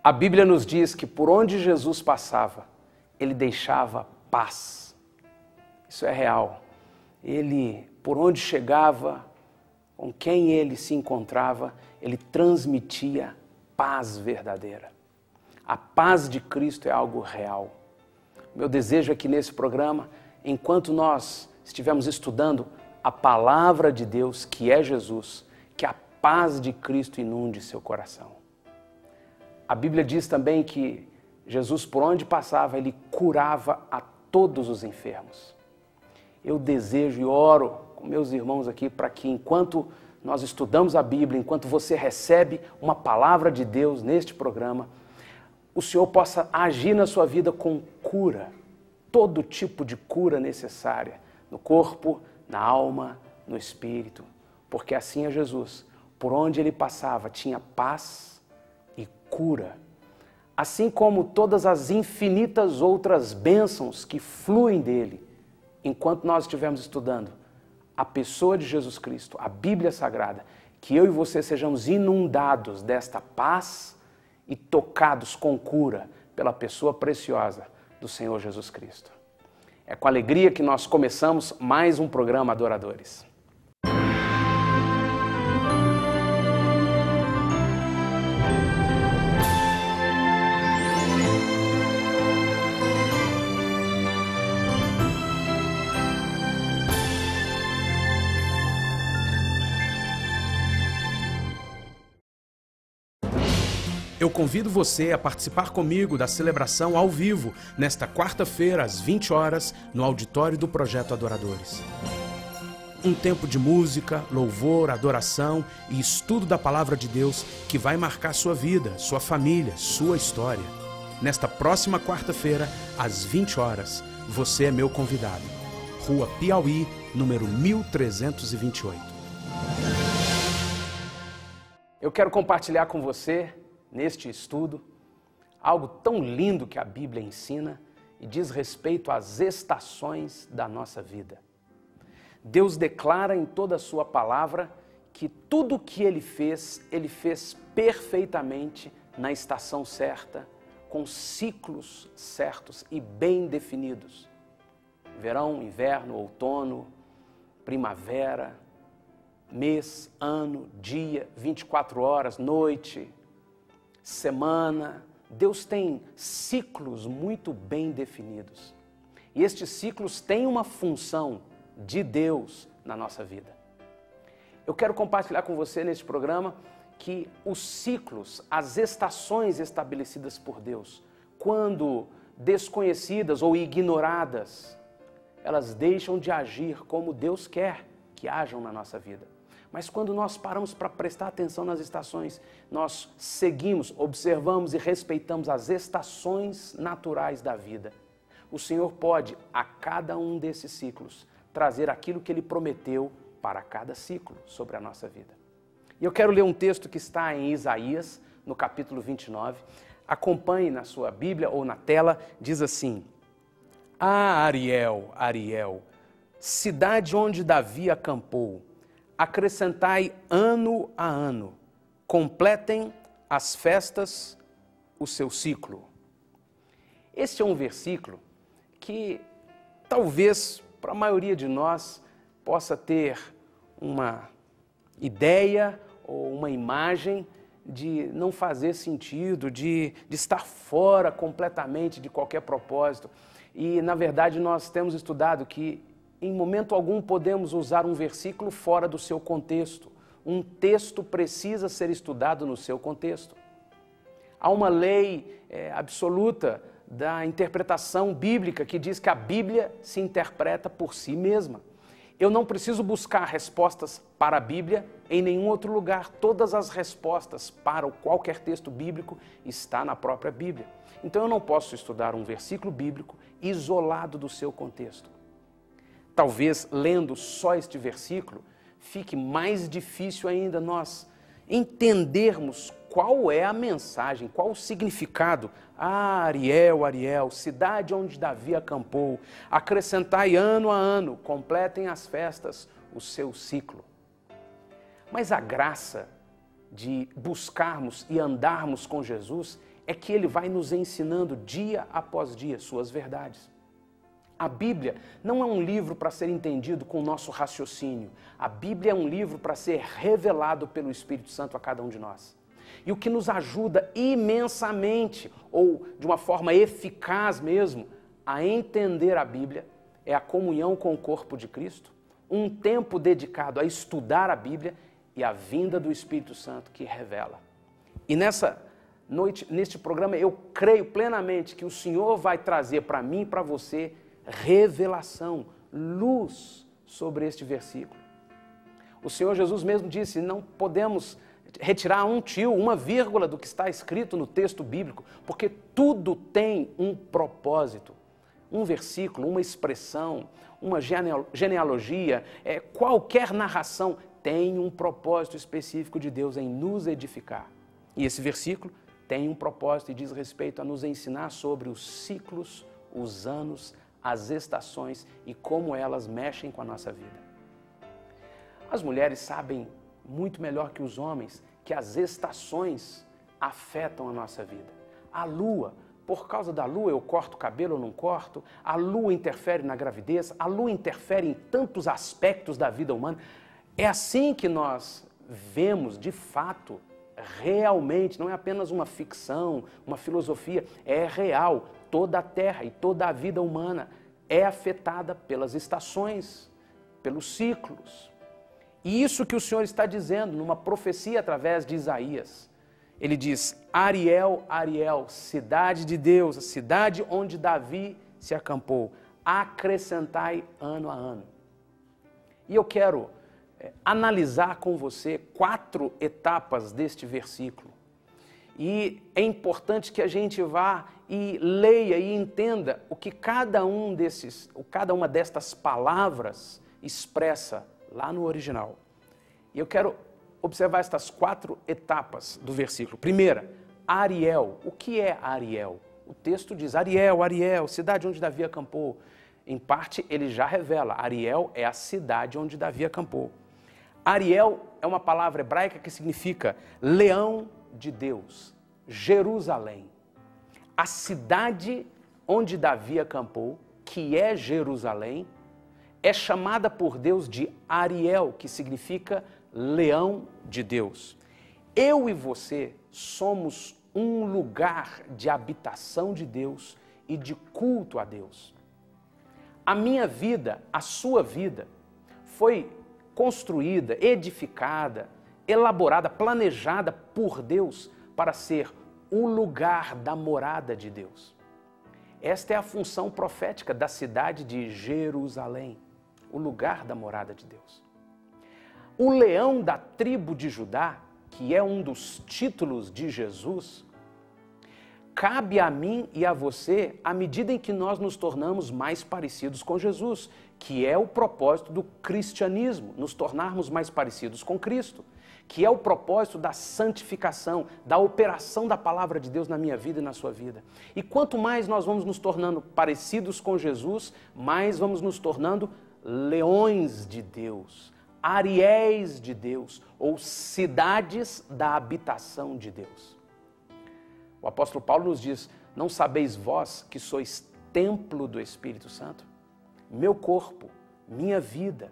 A Bíblia nos diz que por onde Jesus passava, ele deixava paz. Isso é real. Ele, por onde chegava, com quem ele se encontrava, ele transmitia paz verdadeira. A paz de Cristo é algo real. Meu desejo é que nesse programa, enquanto nós estivermos estudando a palavra de Deus, que é Jesus, que a paz de Cristo inunde seu coração. A Bíblia diz também que Jesus, por onde passava, ele curava a todos os enfermos. Eu desejo e oro com meus irmãos aqui para que enquanto nós estudamos a Bíblia, enquanto você recebe uma palavra de Deus neste programa, o Senhor possa agir na sua vida com cura, todo tipo de cura necessária, no corpo, na alma, no espírito, porque assim é Jesus. Por onde ele passava tinha paz e cura, assim como todas as infinitas outras bênçãos que fluem dele, enquanto nós estivermos estudando a pessoa de Jesus Cristo, a Bíblia Sagrada, que eu e você sejamos inundados desta paz e tocados com cura pela pessoa preciosa do Senhor Jesus Cristo. É com alegria que nós começamos mais um programa Adoradores. Eu convido você a participar comigo da celebração ao vivo, nesta quarta-feira, às 20 horas, no auditório do Projeto Adoradores. Um tempo de música, louvor, adoração e estudo da Palavra de Deus que vai marcar sua vida, sua família, sua história. Nesta próxima quarta-feira, às 20 horas, você é meu convidado. Rua Piauí, número 1328. Eu quero compartilhar com você, neste estudo, algo tão lindo que a Bíblia ensina e diz respeito às estações da nossa vida. Deus declara em toda a sua palavra que tudo o que Ele fez perfeitamente na estação certa, com ciclos certos e bem definidos. Verão, inverno, outono, primavera, mês, ano, dia, 24 horas, noite, semana. Deus tem ciclos muito bem definidos. E estes ciclos têm uma função de Deus na nossa vida. Eu quero compartilhar com você neste programa que os ciclos, as estações estabelecidas por Deus, quando desconhecidas ou ignoradas, elas deixam de agir como Deus quer que hajam na nossa vida. Mas quando nós paramos para prestar atenção nas estações, nós seguimos, observamos e respeitamos as estações naturais da vida. O Senhor pode, a cada um desses ciclos, trazer aquilo que Ele prometeu para cada ciclo sobre a nossa vida. E eu quero ler um texto que está em Isaías, no capítulo 29. Acompanhe na sua Bíblia ou na tela, diz assim: Ah, Ariel, Ariel, cidade onde Davi acampou, acrescentai ano a ano, completem as festas o seu ciclo. Este é um versículo que talvez para a maioria de nós possa ter uma ideia ou uma imagem de não fazer sentido, de estar fora completamente de qualquer propósito. E na verdade nós temos estudado que em momento algum podemos usar um versículo fora do seu contexto. Um texto precisa ser estudado no seu contexto. Há uma lei absoluta da interpretação bíblica que diz que a Bíblia se interpreta por si mesma. Eu não preciso buscar respostas para a Bíblia em nenhum outro lugar. Todas as respostas para qualquer texto bíblico está na própria Bíblia. Então eu não posso estudar um versículo bíblico isolado do seu contexto. Talvez, lendo só este versículo, fique mais difícil ainda nós entendermos qual é a mensagem, qual o significado. Ah, Ariel, Ariel, cidade onde Davi acampou, acrescentai ano a ano, completem as festas o seu ciclo. Mas a graça de buscarmos e andarmos com Jesus é que ele vai nos ensinando dia após dia suas verdades. A Bíblia não é um livro para ser entendido com o nosso raciocínio. A Bíblia é um livro para ser revelado pelo Espírito Santo a cada um de nós. E o que nos ajuda imensamente, ou de uma forma eficaz mesmo, a entender a Bíblia é a comunhão com o corpo de Cristo, um tempo dedicado a estudar a Bíblia e a vinda do Espírito Santo que revela. E nessa noite, neste programa, eu creio plenamente que o Senhor vai trazer para mim e para você revelação, luz sobre este versículo. O Senhor Jesus mesmo disse, não podemos retirar um tio, uma vírgula do que está escrito no texto bíblico, porque tudo tem um propósito. Um versículo, uma expressão, uma genealogia, qualquer narração tem um propósito específico de Deus em nos edificar. E esse versículo tem um propósito e diz respeito a nos ensinar sobre os ciclos, os anos, as estações e como elas mexem com a nossa vida. As mulheres sabem muito melhor que os homens que as estações afetam a nossa vida. A lua, por causa da lua eu corto o cabelo ou não corto, a lua interfere na gravidez, a lua interfere em tantos aspectos da vida humana. É assim que nós vemos de fato, realmente, não é apenas uma ficção, uma filosofia, é real. Toda a terra e toda a vida humana é afetada pelas estações, pelos ciclos. E isso que o Senhor está dizendo numa profecia através de Isaías. Ele diz, Ariel, Ariel, cidade de Deus, a cidade onde Davi se acampou, acrescentai ano a ano. E eu quero analisar com você 4 etapas deste versículo. E é importante que a gente vá e leia e entenda o que cada uma destas palavras expressa lá no original. E eu quero observar estas 4 etapas do versículo. Primeira, Ariel. O que é Ariel? O texto diz, Ariel, Ariel, cidade onde Davi acampou. Em parte, ele já revela, Ariel é a cidade onde Davi acampou. Ariel é uma palavra hebraica que significa leão de Deus, Jerusalém. A cidade onde Davi acampou, que é Jerusalém, é chamada por Deus de Ariel, que significa leão de Deus. Eu e você somos um lugar de habitação de Deus e de culto a Deus. A minha vida, a sua vida, foi construída, edificada, elaborada, planejada por Deus para ser o lugar da morada de Deus. Esta é a função profética da cidade de Jerusalém, o lugar da morada de Deus. O leão da tribo de Judá, que é um dos títulos de Jesus, cabe a mim e a você à medida em que nós nos tornamos mais parecidos com Jesus, que é o propósito do cristianismo, nos tornarmos mais parecidos com Cristo, que é o propósito da santificação, da operação da palavra de Deus na minha vida e na sua vida. E quanto mais nós vamos nos tornando parecidos com Jesus, mais vamos nos tornando leões de Deus, ariéis de Deus, ou cidades da habitação de Deus. O apóstolo Paulo nos diz, não sabeis vós que sois templo do Espírito Santo? Meu corpo, minha vida,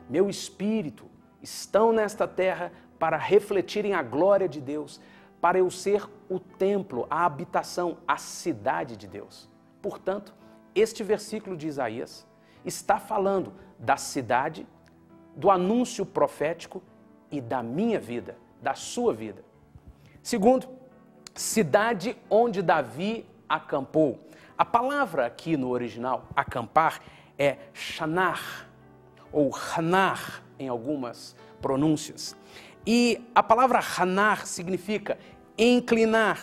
meu espírito estão nesta terra para refletirem a glória de Deus, para eu ser o templo, a habitação, a cidade de Deus. Portanto, este versículo de Isaías está falando da cidade, do anúncio profético e da minha vida, da sua vida. Segundo, cidade onde Davi acampou. A palavra aqui no original, acampar, é shanar, ou hanar, em algumas pronúncias. E a palavra hanar significa inclinar,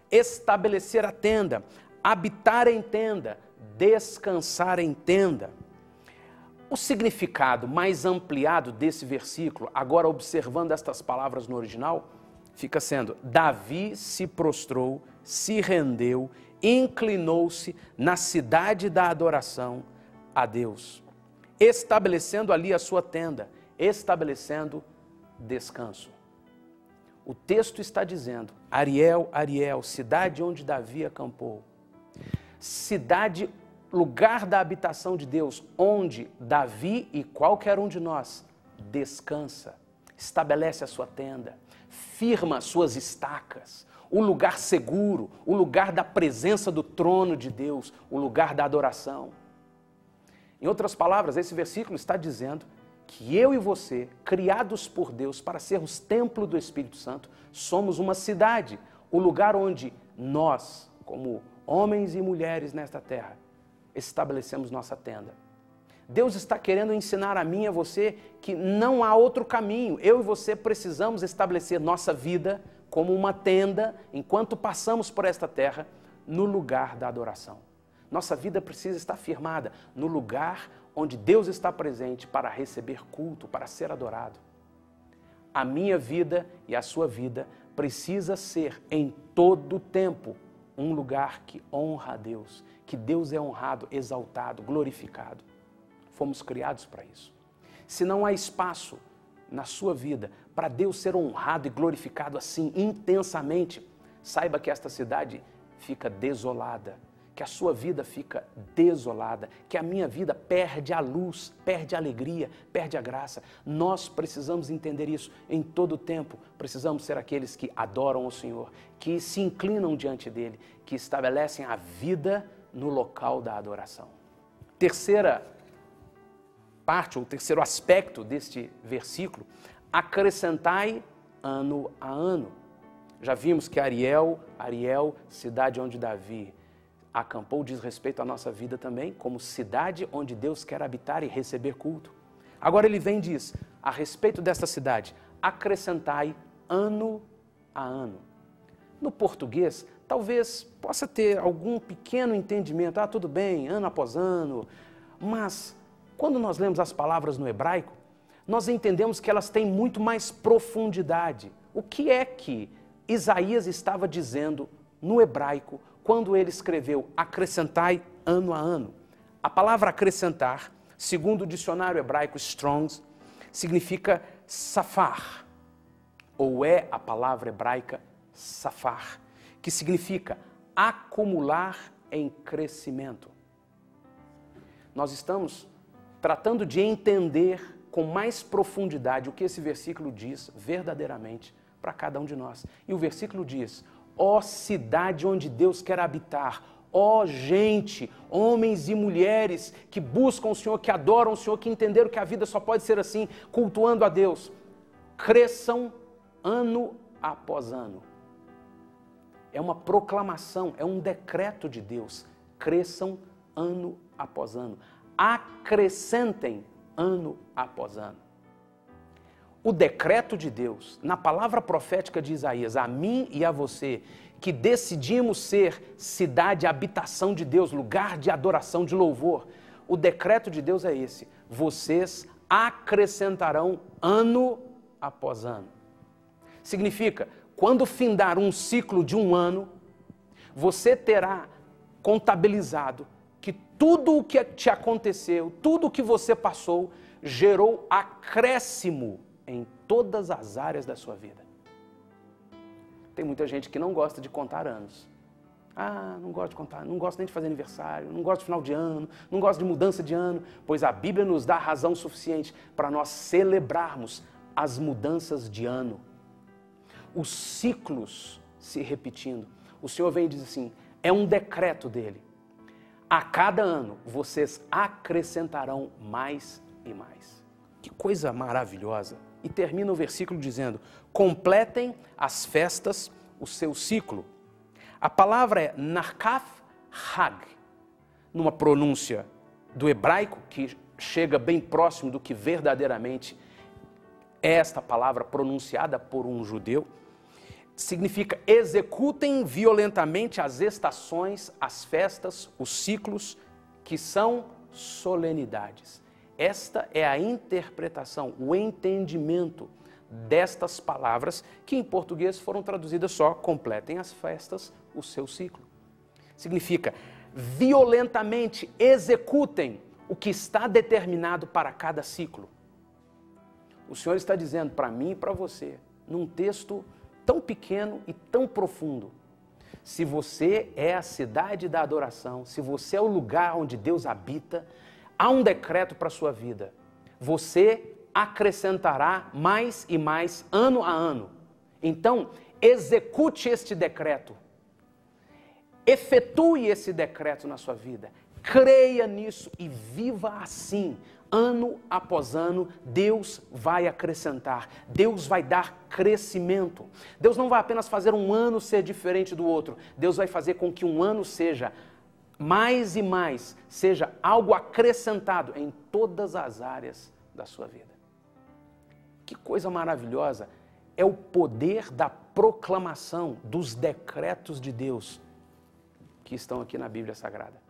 estabelecer a tenda, habitar em tenda, descansar em tenda. O significado mais ampliado desse versículo, agora observando estas palavras no original, fica sendo, Davi se prostrou, se rendeu, inclinou-se na cidade da adoração a Deus, estabelecendo ali a sua tenda, estabelecendo descanso. O texto está dizendo, Ariel, Ariel, cidade onde Davi acampou. Cidade, lugar da habitação de Deus, onde Davi e qualquer um de nós descansa, estabelece a sua tenda, firma suas estacas, o lugar seguro, o lugar da presença do trono de Deus, o lugar da adoração. Em outras palavras, esse versículo está dizendo que eu e você, criados por Deus para sermos templo do Espírito Santo, somos uma cidade, o lugar onde nós, como homens e mulheres nesta terra, estabelecemos nossa tenda. Deus está querendo ensinar a mim e a você que não há outro caminho. Eu e você precisamos estabelecer nossa vida como uma tenda, enquanto passamos por esta terra, no lugar da adoração. Nossa vida precisa estar firmada no lugar onde Deus está presente para receber culto, para ser adorado. A minha vida e a sua vida precisa ser em todo o tempo um lugar que honra a Deus, que Deus é honrado, exaltado, glorificado. Fomos criados para isso. Se não há espaço na sua vida para Deus ser honrado e glorificado assim intensamente, saiba que esta cidade fica desolada, que a sua vida fica desolada, que a minha vida perde a luz, perde a alegria, perde a graça. Nós precisamos entender isso em todo o tempo. Precisamos ser aqueles que adoram o Senhor, que se inclinam diante dEle, que estabelecem a vida no local da adoração. Terceira parte, ou terceiro aspecto deste versículo, acrescentai ano a ano. Já vimos que Ariel, cidade onde Davi acampou, diz respeito à nossa vida também, como cidade onde Deus quer habitar e receber culto. Agora ele vem e diz, a respeito desta cidade, acrescentai ano a ano. No português, talvez possa ter algum pequeno entendimento, tudo bem, ano após ano, mas quando nós lemos as palavras no hebraico, nós entendemos que elas têm muito mais profundidade. O que é que Isaías estava dizendo no hebraico quando ele escreveu acrescentai ano a ano? A palavra acrescentar, segundo o dicionário hebraico Strong's, significa safar, ou é a palavra hebraica safar, que significa acumular em crescimento. Nós estamos tratando de entender com mais profundidade o que esse versículo diz verdadeiramente para cada um de nós. E o versículo diz, ó cidade onde Deus quer habitar, ó gente, homens e mulheres que buscam o Senhor, que adoram o Senhor, que entenderam que a vida só pode ser assim, cultuando a Deus, cresçam ano após ano. É uma proclamação, é um decreto de Deus, cresçam ano após ano, acrescentem ano após ano. O decreto de Deus, na palavra profética de Isaías, a mim e a você, que decidimos ser cidade, habitação de Deus, lugar de adoração, de louvor, o decreto de Deus é esse, vocês acrescentarão ano após ano. Significa, quando findar um ciclo de um ano, você terá contabilizado que tudo o que te aconteceu, tudo o que você passou, gerou acréscimo em todas as áreas da sua vida. Tem muita gente que não gosta de contar anos. Não gosto de contar, não gosto nem de fazer aniversário, não gosto de final de ano, não gosto de mudança de ano, pois a Bíblia nos dá razão suficiente para nós celebrarmos as mudanças de ano. Os ciclos se repetindo. O Senhor vem e diz assim, é um decreto dele. A cada ano, vocês acrescentarão mais e mais. Que coisa maravilhosa. E termina o versículo dizendo, completem as festas, o seu ciclo. A palavra é Narkaf Hag, numa pronúncia do hebraico, que chega bem próximo do que verdadeiramente é esta palavra pronunciada por um judeu. Significa executem violentamente as estações, as festas, os ciclos, que são solenidades. Esta é a interpretação, o entendimento destas palavras, que em português foram traduzidas só, completem as festas, o seu ciclo. Significa, violentamente executem o que está determinado para cada ciclo. O Senhor está dizendo para mim e para você, num texto tão pequeno e tão profundo. Se você é a cidade da adoração, se você é o lugar onde Deus habita, há um decreto para a sua vida. Você acrescentará mais e mais ano a ano. Então, execute este decreto. Efetue esse decreto na sua vida. Creia nisso e viva assim. Ano após ano, Deus vai acrescentar, Deus vai dar crescimento. Deus não vai apenas fazer um ano ser diferente do outro, Deus vai fazer com que um ano seja mais e mais, seja algo acrescentado em todas as áreas da sua vida. Que coisa maravilhosa é o poder da proclamação dos decretos de Deus que estão aqui na Bíblia Sagrada.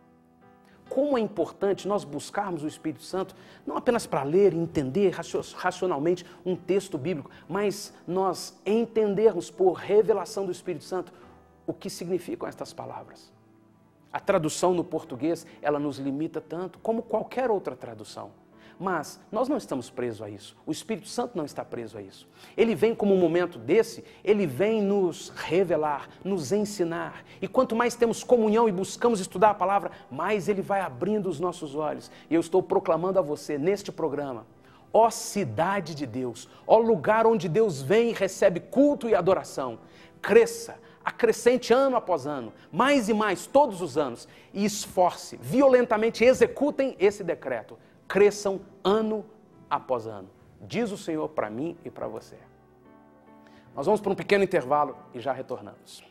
Como é importante nós buscarmos o Espírito Santo, não apenas para ler e entender racionalmente um texto bíblico, mas nós entendermos por revelação do Espírito Santo o que significam estas palavras. A tradução no português, ela nos limita tanto como qualquer outra tradução. Mas nós não estamos presos a isso. O Espírito Santo não está preso a isso. Ele vem como um momento desse, ele vem nos revelar, nos ensinar. E quanto mais temos comunhão e buscamos estudar a palavra, mais ele vai abrindo os nossos olhos. E eu estou proclamando a você neste programa, ó cidade de Deus, ó lugar onde Deus vem e recebe culto e adoração, cresça, acrescente ano após ano, mais e mais todos os anos, e esforce, violentamente executem esse decreto. Cresçam ano após ano, diz o Senhor para mim e para você. Nós vamos para um pequeno intervalo e já retornamos.